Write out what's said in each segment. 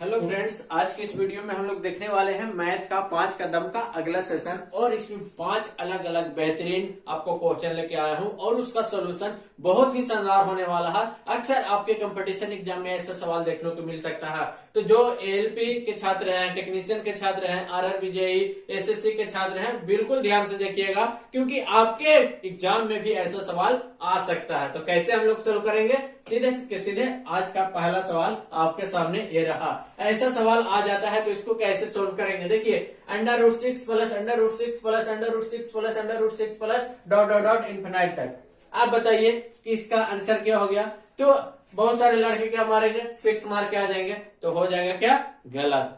Hello friends, आज के इस वीडियो में हम लोग देखने वाले हैं मैथ का 5 कदम का अगला सेशन। और इसमें 5 अलग अलग बेहतरीन आपको क्वेश्चन लेके आया हूं और उसका सोल्यूशन बहुत ही शानदार होने वाला है। अक्सर आपके कंपटीशन एग्जाम में ऐसा सवाल देखने को मिल सकता है। तो जो एएलपी के छात्र हैं, टेक्नीशियन के छात्र हैं, आरआरबी जेईई, एसएससी के छात्र हैं, बिल्कुल ध्यान से देखिएगा क्योंकि आपके एग्जाम में भी ऐसा सवाल आ सकता है। तो कैसे हम लोग सोल्व करेंगे? सीधे के सीधे आज का पहला सवाल आपके सामने ये रहा। ऐसा सवाल आ जाता है तो इसको कैसे सोल्व करेंगे? देखिए, √6 plus √6 plus √6 plus √6 plus dot dot dot infinite तक। आप बताइए कि इसका आंसर क्या हो गया? तो बहुत सारे लड़के क्या मारेंगे? 6 मार के आ जाएंगे। तो हो जाएगा क्या? गलत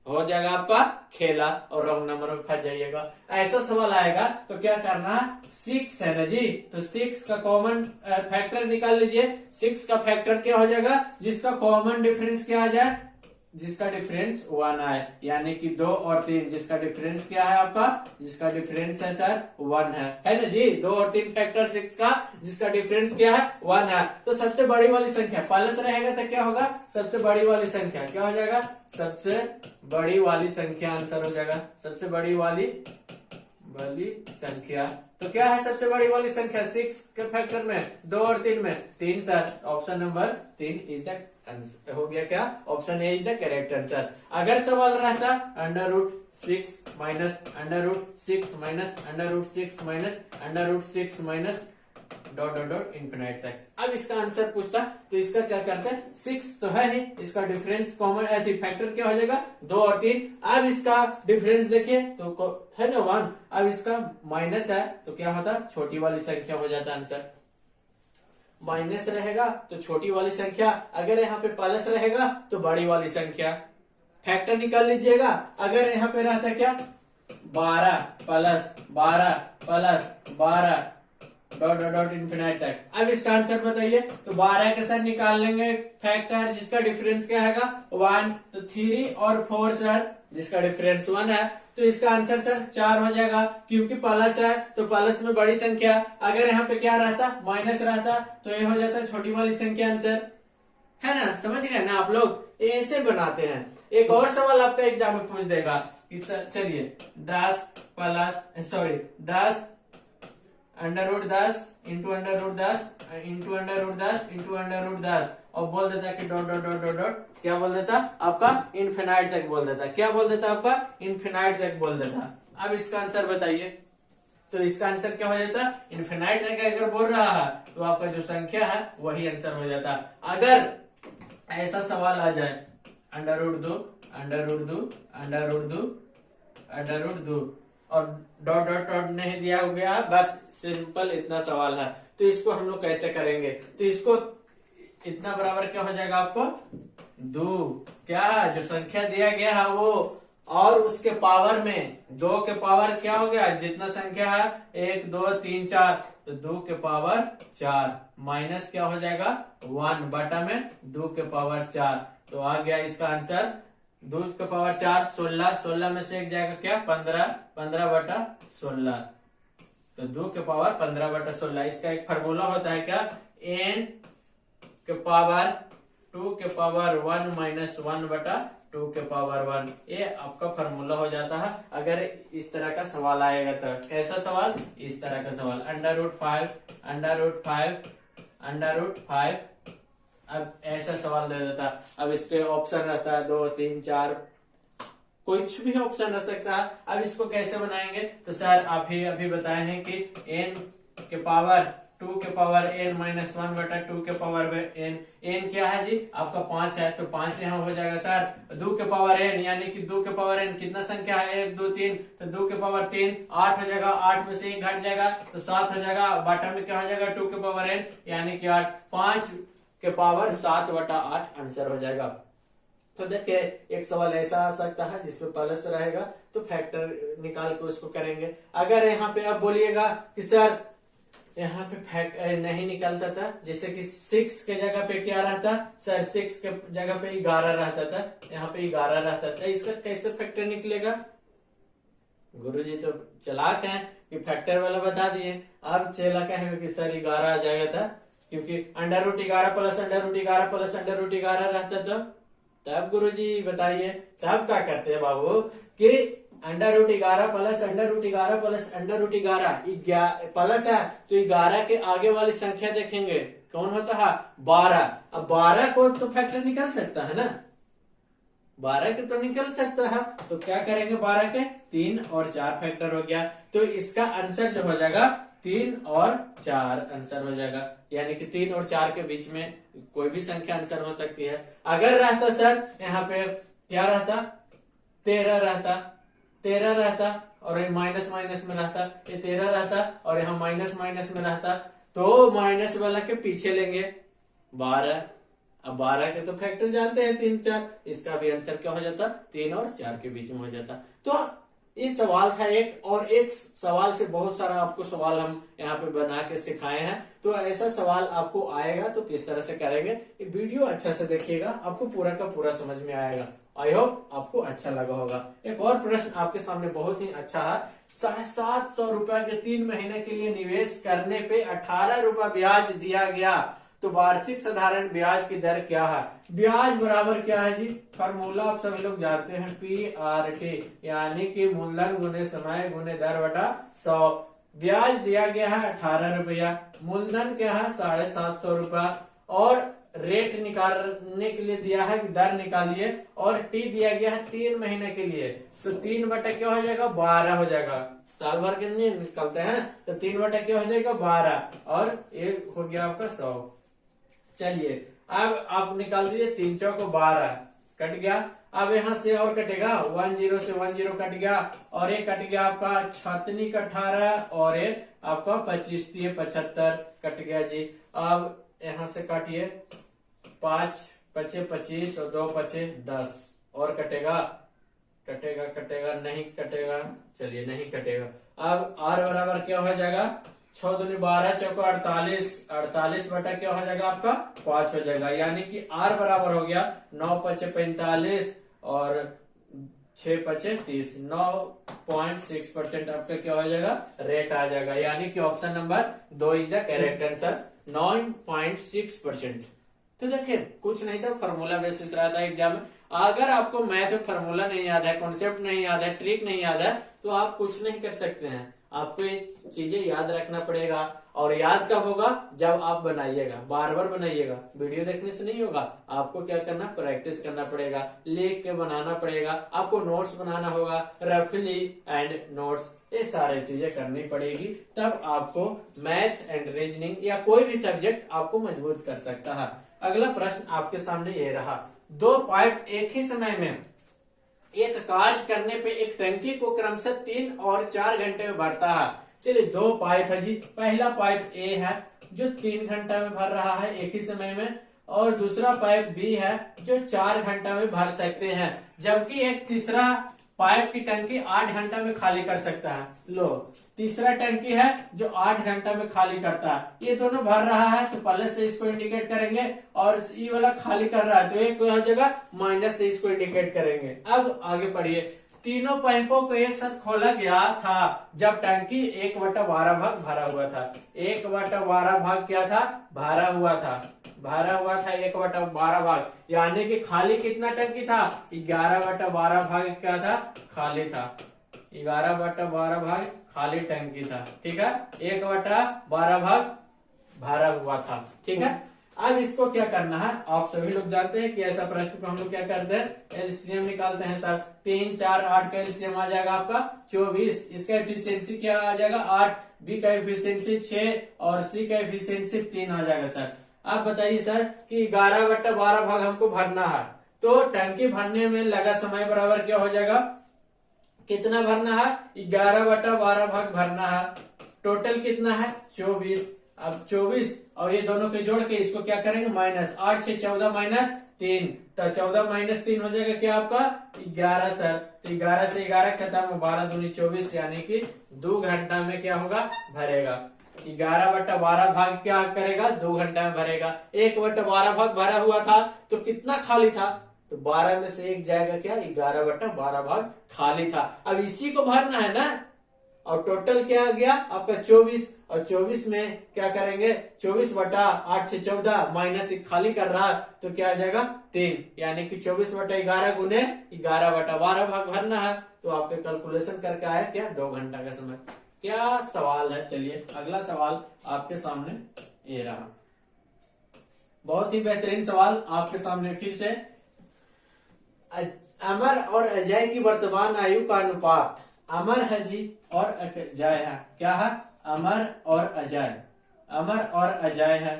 हो जाएगा आपका खेला और रॉन्ग नंबर में फंस जाइएगा। ऐसा सवाल आएगा तो क्या करना है? 6 है ना जी, तो 6 का कॉमन फैक्टर निकाल लीजिए। 6 का फैक्टर क्या हो जाएगा? जिसका कॉमन डिफरेंस क्या आ जाए? जिसका डिफरेंस 1 आए, यानी कि 2 और 3। जिसका डिफरेंस क्या है आपका? जिसका डिफरेंस है सर 1 है ना जी। 2 और 3 फैक्टर 6 का जिसका डिफरेंस क्या है? 1 है। तो सबसे बड़ी वाली संख्या प्लस रहेगा तो क्या होगा? सबसे बड़ी वाली संख्या क्या हो जाएगा? सबसे बड़ी वाली संख्या आंसर हो जाएगा। सबसे बड़ी वाली संख्या तो क्या है? सबसे बड़ी वाली संख्या 6 के फैक्टर में 2 और 3 में 3 sir. Option number 3 is the answer हो गया। क्या? Option A is the correct answer. अगर सवाल रहता √6 minus √6 minus √6 minus √6 minus dot dot dot infinite तक, अब इसका आंसर पूछता तो इसका क्या करते हैं? 6 तो है ही, इसका डिफरेंस कॉमन फैक्टर क्या हो जाएगा? 2 और 3। अब इसका डिफरेंस देखिए तो है ना 1। अब इसका माइनस है तो क्या होता? छोटी वाली संख्या हो जाता आंसर। माइनस रहेगा तो छोटी वाली संख्या, अगर यहाँ पे प्लस रहेगा तो बड़ी वाली संख्या। फैक्टर निकाल लीजिएगा। अगर यहाँ पे रहता क्या? 12 plus 12 plus 12 dot dot dot infinite तक। अब इसका आंसर बताइए। तो 12 के साथ निकाल लेंगे फैक्टर जिसका डिफरेंस क्या है? 1। तो 3 और 4 सर जिसका डिफरेंस 1 है। तो इसका आंसर सर 4 हो जाएगा क्योंकि प्लस है तो प्लस में बड़ी संख्या। अगर यहाँ पे क्या रहता? माइनस रहता तो ये हो जाता छोटी वाली संख्या आंसर, है ना? समझ गए ना आप लोग? ऐसे बनाते हैं। एक और सवाल आपका एग्जाम में पूछ देगा कि सर चलिए 10 √10 इंटू √10 इंटू √10 इंटू √10 और बोल देता कि dot dot dot dot dot क्या बोल देता? आपका इन्फिनाइट तक बोल देता। क्या बोल देता? आपका इन्फिनाइट तक बोल देता। अब इसका आंसर बताइए। तो इसका आंसर क्या हो जाता? इन्फिनाइट तक अगर बोल रहा है तो आपका जो संख्या है वही आंसर हो जाता। अगर ऐसा सवाल आ जाए √2 और डॉट डॉट डॉट नहीं दिया हो गया, बस सिंपल इतना सवाल है, तो इसको हम लोग कैसे करेंगे? तो इसको इतना बराबर क्या हो जाएगा आपको? 2। क्या है? जो संख्या दिया गया है वो और उसके पावर में 2 के पावर क्या हो गया? जितना संख्या है 1 2 3 4 तो 2 के पावर 4 माइनस क्या हो जाएगा? 1 बटा में 2 के पावर 4। तो आ गया इसका आंसर 2 के पावर 4 16। 16 में से एक जाएगा क्या? 15 बटा 16। तो 2 के पावर 15 बटा 16। इसका एक फार्मूला होता है क्या? n के पावर 2 के पावर 1 माइनस 1 बटा 2 के पावर 1। ये आपका फार्मूला हो जाता है अगर इस तरह का सवाल आएगा तो। कैसा सवाल? इस तरह का सवाल √5 अब ऐसा सवाल दे देता। अब इसके ऑप्शन रहता है 2 3 4, कुछ भी ऑप्शन रह सकता है। अब इसको कैसे बनाएंगे? तो सर आप ही अभी बताए हैं कि n के पावर 2 के पावर n माइनस 1 बटा 2 के पावर n क्या है जी? आपका 5 है तो 5 यहाँ हो जाएगा सर। 2 के पावर n यानी कि 2 के पावर n कितना संख्या है? 1 2 3 तो 2 के पावर 3 8 हो जाएगा। 8 में से 1 घट जाएगा तो 7 हो जाएगा। बटा में क्या हो जाएगा? 2 के पावर n यानी कि 8। 5 के पावर 7 बटा 8 आंसर हो जाएगा। तो देखिए एक सवाल ऐसा आ सकता है जिसमें प्लस रहेगा तो फैक्टर निकाल के उसको करेंगे। अगर यहाँ पे आप बोलिएगा कि सर यहाँ पे फैक्टर नहीं निकलता था, जैसे कि 6 के जगह पे क्या रहता? सर 6 के जगह पे 11 रहता था, यहाँ पे 11 रहता था, इसका कैसे फैक्टर निकलेगा? गुरुजी तो चालाक हैं कि फैक्टर वाला बता दिए। अब चेला कहेगा कि सर 11 आ जाएगा था क्योंकि √11 प्लस √11 प्लस √11 रहता था तब गुरुजी बताइए, तब क्या करते हैं बाबू कि √11 प्लस √11 प्लस √11 प्लस है तो 11 के आगे वाली संख्या देखेंगे कौन होता है 12। अब 12 को तो फैक्टर निकल सकता है ना, 12 के तो निकल सकता है, तो क्या करेंगे 12 के 3 और 4 फैक्टर हो गया, तो इसका आंसर जो हो जाएगा 3 और 4 आंसर हो जाएगा। यानी कि 3 और 4 के बीच में कोई भी संख्या आंसर हो सकती है। अगर रहता सर यहाँ पे क्या रहता 13 रहता और ये माइनस माइनस में रहता, ये 13 रहता और यहाँ माइनस माइनस में रहता, तो माइनस वाला के पीछे लेंगे 12। अब 12 के तो फैक्टर जानते हैं 3 4, इसका भी आंसर क्या हो जाता 3 और 4 के बीच में हो जाता। तो ये सवाल था एक, और एक सवाल से बहुत सारा आपको सवाल हम यहाँ पे बना के सिखाए हैं, तो ऐसा सवाल आपको आएगा तो किस तरह से करेंगे, ये वीडियो अच्छा से देखिएगा, आपको पूरा का पूरा समझ में आएगा। आई होप आपको अच्छा लगा होगा। एक और प्रश्न आपके सामने बहुत ही अच्छा है, 750 रुपए के 3 महीने के लिए निवेश करने पे 18 रुपए ब्याज दिया गया, तो वार्षिक साधारण ब्याज की दर क्या है। ब्याज बराबर क्या है जी, फार्मूला आप सभी लोग जानते हैं PRT, यानी कि मूलधन गुने समय गुने दर बटा 100। ब्याज दिया गया है 18 रुपया, मूलधन क्या है 750 रुपया, और रेट निकालने के लिए दिया है कि दर निकालिए, और टी दिया गया है 3 महीने के लिए, तो 3 बटा क्या हो जाएगा 12 हो जाएगा। साल भर के लिए निकलते हैं तो 3 बटा क्या हो जाएगा 12, और ये हो गया आपका 100। चलिए अब आप निकाल दीजिए, 3 चौको 12 कट गया। अब यहाँ से और कटेगा 10 से 10 कट गया, और ये कट गया आपका 6 का 18, और ये आपका 25 75 कट गया जी। अब यहाँ से काटिए 5 पचे 25 और 2 पचे 10, और कटेगा नहीं कटेगा, चलिए नहीं कटेगा। अब r बराबर क्या हो जाएगा 6 दूनी 12 चौको 48 बटा क्या हो जाएगा आपका 5 हो जाएगा, यानी कि r बराबर हो गया 9 पचे 45 और 6 पचे 30, 9.6% आपका क्या हो जाएगा रेट आ जाएगा, यानी कि option number 2 is the correct answer 9.6%। तो देखिए कुछ नहीं था, फार्मूला बेसिस रहा था एग्जाम में। अगर आपको मैथ में फार्मूला नहीं याद है, कॉन्सेप्ट नहीं याद है, ट्रिक नहीं याद है, तो आप कुछ नहीं कर सकते हैं। आपको ये चीजें याद रखना पड़ेगा, और याद कब होगा जब आप बनाइएगा, बार बार बनाइएगा, वीडियो देखने से नहीं होगा। आपको क्या करना प्रैक्टिस करना पड़ेगा, लिख के बनाना पड़ेगा, आपको नोट्स बनाना होगा, रफली एंड नोट्स, ये सारी चीजें करनी पड़ेगी, तब आपको मैथ एंड रीजनिंग या कोई भी सब्जेक्ट आपको मजबूत कर सकता है। अगला प्रश्न आपके सामने ये रहा, 2 पाइप एक ही समय में एक कार्य करने पे एक टंकी को क्रमशः 3 और 4 घंटे में भरता है। चलिए 2 पाइप है जी, पहला पाइप ए है जो 3 घंटा में भर रहा है एक ही समय में, और दूसरा पाइप बी है जो 4 घंटा में भर सकते हैं, जबकि एक तीसरा पाइप की टंकी 8 घंटा में खाली कर सकता है। लो तीसरा टंकी है जो 8 घंटा में खाली करता है, ये दोनों भर रहा है तो प्लस से इसको इंडिकेट करेंगे, और ये वाला खाली कर रहा है तो एक हो जाएगा माइनस से इसको इंडिकेट करेंगे। अब आगे पढ़िए, तीनों पाइपों को एक साथ खोला गया था जब टंकी 1/12 भाग भरा हुआ था। 1/12 भाग क्या था भरा हुआ था 1/12 भाग, यानी कि खाली कितना टंकी था 11/12 भाग क्या था खाली था, 11/12 भाग खाली टंकी था, ठीक है, 1/12 भाग भरा हुआ था, ठीक है। अब इसको क्या करना है, आप सभी लोग जानते हैं कि ऐसा प्रश्न को हम लोग क्या करते हैं एलसीएम निकालते हैं सर। 3 4 8 का एलसीएम आ जाएगा आपका 24, इसका एफिशिएंसी क्या आ जाएगा 8, बी का एफिशिएंसी 6 और सी का एफिशिएंसी 3 आ जाएगा सर। आप बताइए सर कि 11/12 भाग हमको भरना है, तो टंकी भरने में लगा समय बराबर क्या हो जाएगा, कितना भरना है 11/12 भाग भरना है, टोटल कितना है 24। अब 24 और ये दोनों के जोड़ के इसको क्या करेंगे माइनस, 8 6 14 माइनस 3, तो 14 माइनस 3 हो जाएगा क्या आपका 11 सर। तो 11 से 11 खत्म, 12 दूनी 24, यानी कि 2 घंटा में क्या होगा भरेगा। 11/12 भाग क्या करेगा 2 घंटा में भरेगा। 1/12 भाग भरा हुआ था तो कितना खाली था, तो 12 में से 1 जाएगा क्या 11/12 भाग खाली था। अब इसी को भरना है ना, और टोटल क्या आ गया आपका 24, और 24 में क्या करेंगे 24/8 से 14 माइनस खाली कर रहा तो क्या आ जाएगा 3, यानी कि 24/11 गुने 11/12 भाग भरना है। तो आपके कैलकुलेशन करके आया क्या 2 घंटा का समय। क्या सवाल है, चलिए अगला सवाल आपके सामने ये रहा। बहुत ही बेहतरीन सवाल आपके सामने फिर से। अमर और अजय की वर्तमान आयु का अनुपात, अमर है जी और अजय है, क्या है अमर और अजय, अमर और अजय है,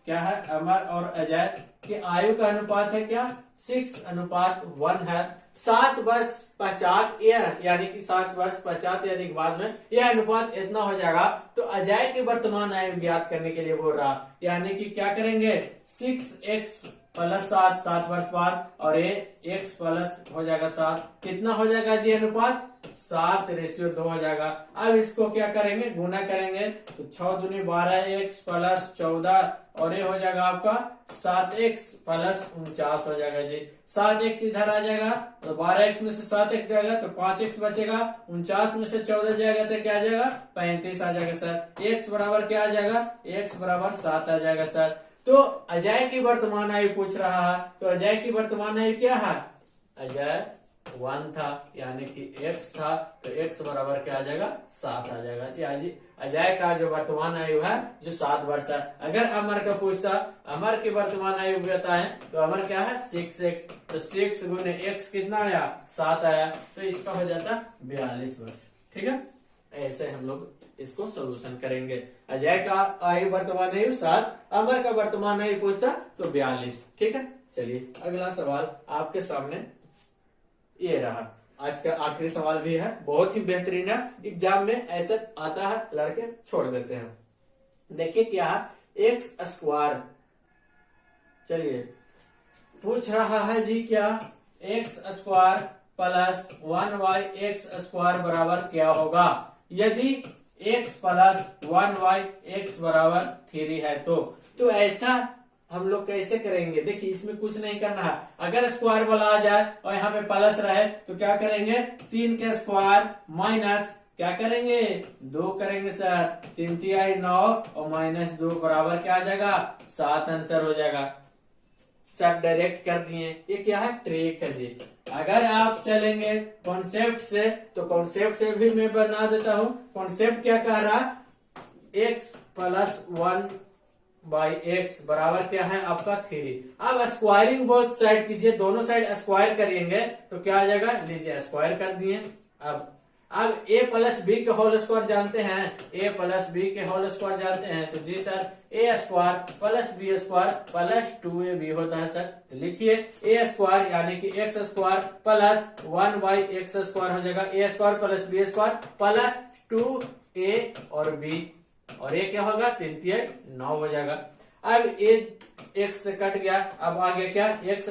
क्या है अमर और अजय की आयु का अनुपात है क्या 6:1 है। 7 वर्ष पश्चात यानी कि 7 वर्ष पश्चात यानी कि बाद में यह अनुपात इतना हो जाएगा। तो अजय की वर्तमान आयु ज्ञात करने के लिए बोल रहा, यानी कि क्या करेंगे 6x + 7 7 वर्ष बाद, और ये x प्लस हो जाएगा 7, कितना हो जाएगा जी अनुपात 7:2 हो जाएगा। अब इसको क्या करेंगे गुना करेंगे तो 6 दूनी 12x + 14, और ये हो जाएगा आपका 7x + 49 हो जाएगा जी। 7x इधर आ जाएगा तो 12x में से 7x जाएगा तो 5x बचेगा, 49 में से 14 जाएगा तो क्या आ जाएगा 35 आ जाएगा सर। x बराबर क्या आ जाएगा x बराबर 7 आ जाएगा सर। तो अजय की वर्तमान आयु पूछ रहा है, तो अजय की वर्तमान आयु क्या है अजय 1 था, यानी कि x था, तो x बराबर क्या आ जाएगा 7 आ जाएगा। ये अजय का जो वर्तमान आयु है जो 7 वर्ष है। अगर अमर का पूछता, अमर की वर्तमान आयु बताए तो अमर क्या है 6x, तो 6 गुने x कितना आया 7 आया, तो इसका हो जाता 42 वर्ष। ठीक है, ऐसे हम लोग इसको सोल्यूशन करेंगे। अजय का आयु वर्तमान आयु 7, अमर का वर्तमान आयु पूछता तो 42। ठीक है, चलिए अगला सवाल आपके सामने ये रहा। आज का आखिरी सवाल भी है, बहुत ही बेहतरीन है, एग्जाम में ऐसा आता है लड़के छोड़ देते हैं। देखिए क्या x², चलिए पूछ रहा है जी क्या x² + 1y(x² बराबर क्या होगा यदि x + 1y(x बराबर 3 है तो ऐसा हम लोग कैसे करेंगे। देखिए इसमें कुछ नहीं करना है, अगर स्क्वायर वाला आ जाए और यहाँ पे प्लस रहे तो क्या करेंगे 3 के स्क्वायर माइनस क्या करेंगे 2 करेंगे सर, 3 × 9 और -2 बराबर क्या आ जाएगा 7 आंसर हो जाएगा सर। डायरेक्ट कर दिए, ये क्या है ट्रिक है जी। अगर आप चलेंगे कॉन्सेप्ट से तो कॉन्सेप्ट से भी मैं बना देता हूं। कॉन्सेप्ट क्या कह रहा x + 1/x बराबर क्या है आपका 3। अब स्क्वायरिंग बोथ साइड कीजिए, दोनों साइड स्क्वायर करेंगे तो क्या आ जाएगा, लीजिए स्क्वायर कर दिए। अब a + b के होल स्क्वायर जानते हैं, a + b के होल स्क्वायर जानते हैं, तो जी सर a² + b² + 2ab होता है सर। तो लिखिए a² यानी कि x² + 1/x² हो जाएगा, a² + b² + 2a और b, और ये क्या होगा 3 × 9 हो जाएगा। अब x से कट गया, अब आगे क्या x²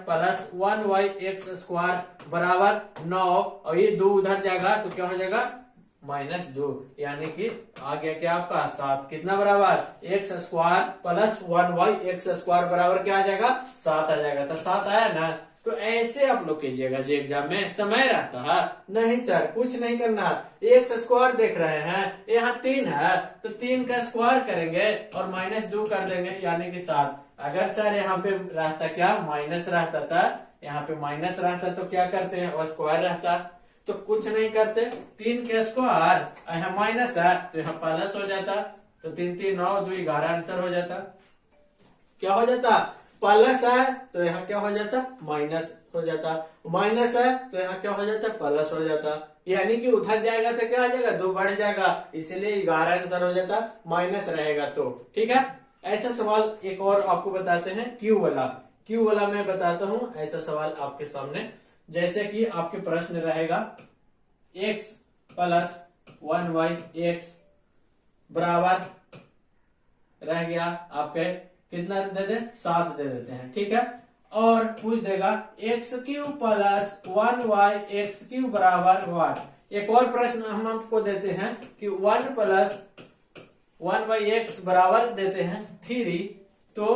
+ 1y(x² बराबर 9, और ये 2 उधर जाएगा तो क्या हो जाएगा -2, यानी कि आगे क्या आपका 7 कितना बराबर x² + 1y(x² बराबर क्या आ जाएगा 7 आ जाएगा। तो 7 आया ना, तो ऐसे आप लोग कीजिएगा जी। एग्जाम में समय रहता है नहीं सर, कुछ नहीं करना। x² देख रहे हैं यहाँ 3 है तो 3 का स्क्वायर करेंगे और -2 कर देंगे यानी कि 7। अगर सर यहाँ पे रहता क्या माइनस रहता था, यहाँ पे माइनस रहता तो क्या करते हैं और स्क्वायर रहता तो कुछ नहीं करते, 3 के स्क्वायर यहाँ माइनस है तो यहाँ प्लस हो जाता, तो 3 × 3 = 9, 2 = 11 आंसर हो जाता। क्या हो जाता प्लस है तो यहाँ क्या हो जाता माइनस हो जाता, माइनस है तो यहाँ क्या हो जाता प्लस हो जाता, यानी कि उधर जाएगा तो क्या आ जाएगा 2 बढ़ जाएगा, इसीलिए 11 आंसर हो जाता, माइनस रहेगा तो। ठीक है, ऐसा सवाल एक और आपको बताते हैं क्यू वाला मैं बताता हूँ ऐसा सवाल आपके सामने। जैसे कि आपके प्रश्न रहेगा x + 1y(x) बराबर रह गया आपके कितना दे दे 7 दे देते हैं। ठीक है, और पूछ देगा x³ + 1y(x³ बराबर 1। एक और प्रश्न हम आपको देते हैं कि 1 + 1y(x) बराबर देते हैं 3, तो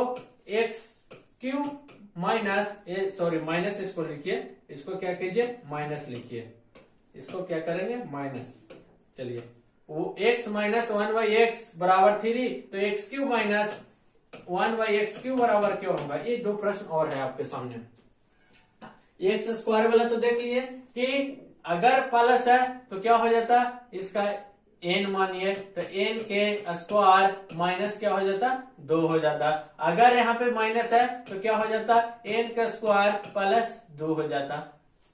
x³ माइनस इसको लिखिए, इसको क्या कीजिए माइनस लिखिए, इसको क्या करेंगे माइनस, चलिए वो x माइनस 1/x बराबर 3, तो x cube minus 1/x cube बराबर क्या होगा। ये दो प्रश्न और है आपके सामने। एक्स स्क्वायर वाला तो देख लिए कि अगर प्लस है तो क्या हो जाता, इसका n मानिए तो n के स्क्वायर माइनस क्या हो जाता 2 हो जाता। अगर यहाँ पे माइनस है तो क्या हो जाता n का स्क्वायर प्लस 2 हो जाता।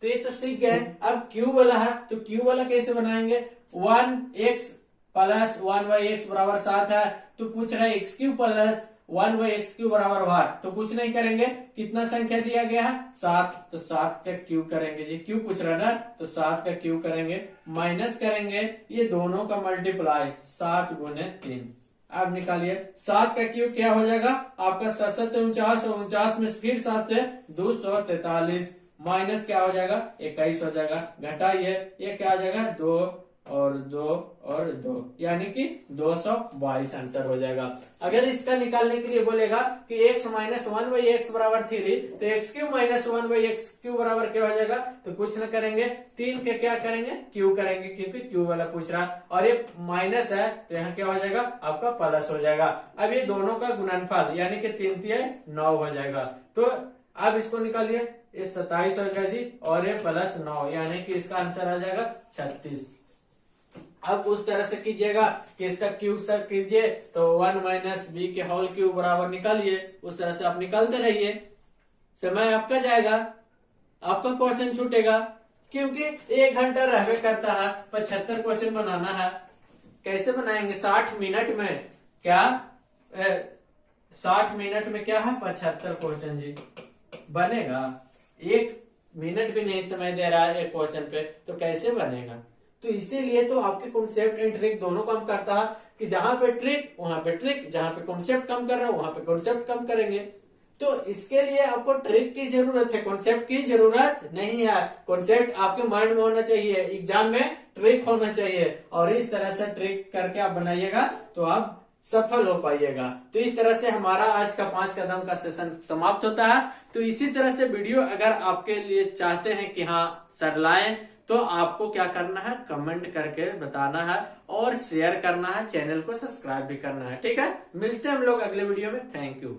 तो ये तो सीख गए। अब क्यूब वाला है तो क्यूब वाला कैसे बनाएंगे, 1x प्लस 1/x बराबर 7 है, तो पूछ रहा है x cube plus 1/x cube बराबर 8, तो कुछ नहीं करेंगे, कितना संख्या दिया गया है 7, तो 7 का क्यूब करेंगे जी, क्यूब पूछ रहा है ना, तो 7 का क्यूब करेंगे, माइनस करेंगे ये दोनों का मल्टीप्लाई 7 गुने 3। अब निकालिए 7 का क्यूब क्या हो जाएगा आपका 7 49 में फिर 7 से 243, माइनस क्या हो जाएगा 21 हो जाएगा, घटाइए ये क्या आ जाएगा 2 और 2 और 2, यानी कि 222 आंसर हो जाएगा। अगर इसका निकालने के लिए बोलेगा कि x माइनस 1/x बराबर 3, तो x cube minus 1/x cube बराबर क्या हो जाएगा, तो कुछ न करेंगे 3 के क्या करेंगे क्यूब करेंगे, क्योंकि क्यूब वाला पूछ रहा, और ये माइनस है तो यहाँ क्या हो जाएगा आपका प्लस हो जाएगा। अब ये दोनों का गुणनफल यानी कि 3 3 9 हो जाएगा। तो अब इसको निकालिए, ये 27 होगा जी, और ये प्लस 9, यानी कि इसका आंसर आ जाएगा 36। अब उस तरह से कीजिएगा कि इसका क्यूब सब कीजिए, तो 1 माइनस बी के होल क्यूब बराबर निकालिए, उस तरह से आप निकालते रहिए, समय आपका जाएगा, आपका क्वेश्चन छूटेगा, क्योंकि 1 घंटा रहवे करता है, 75 क्वेश्चन बनाना है। कैसे बनाएंगे 60 मिनट में, क्या 60 मिनट में क्या है 75 क्वेश्चन जी बनेगा, 1 मिनट भी नहीं समय दे रहा है एक क्वेश्चन पे, तो कैसे बनेगा। तो इसीलिए तो आपके कॉन्सेप्ट एंड ट्रिक दोनों काम करता है, कि जहां पे ट्रिक वहां पे ट्रिक, जहां पे कॉन्सेप्ट कम कर रहा है वहां पे कॉन्सेप्ट कम करेंगे। तो इसके लिए आपको ट्रिक की जरूरत है, कॉन्सेप्ट की जरूरत नहीं है। कॉन्सेप्ट आपके माइंड में होना चाहिए, एग्जाम में ट्रिक होना चाहिए, और इस तरह से ट्रिक करके आप बनाइएगा तो आप सफल हो पाइएगा। तो इस तरह से हमारा आज का 5 कदम का सेशन समाप्त होता है। तो इसी तरह से वीडियो अगर आपके लिए चाहते हैं कि हाँ सर लाएं, तो आपको क्या करना है, कमेंट करके बताना है और शेयर करना है, चैनल को सब्सक्राइब भी करना है। ठीक है, मिलते हैं हम लोग अगले वीडियो में। Thank you.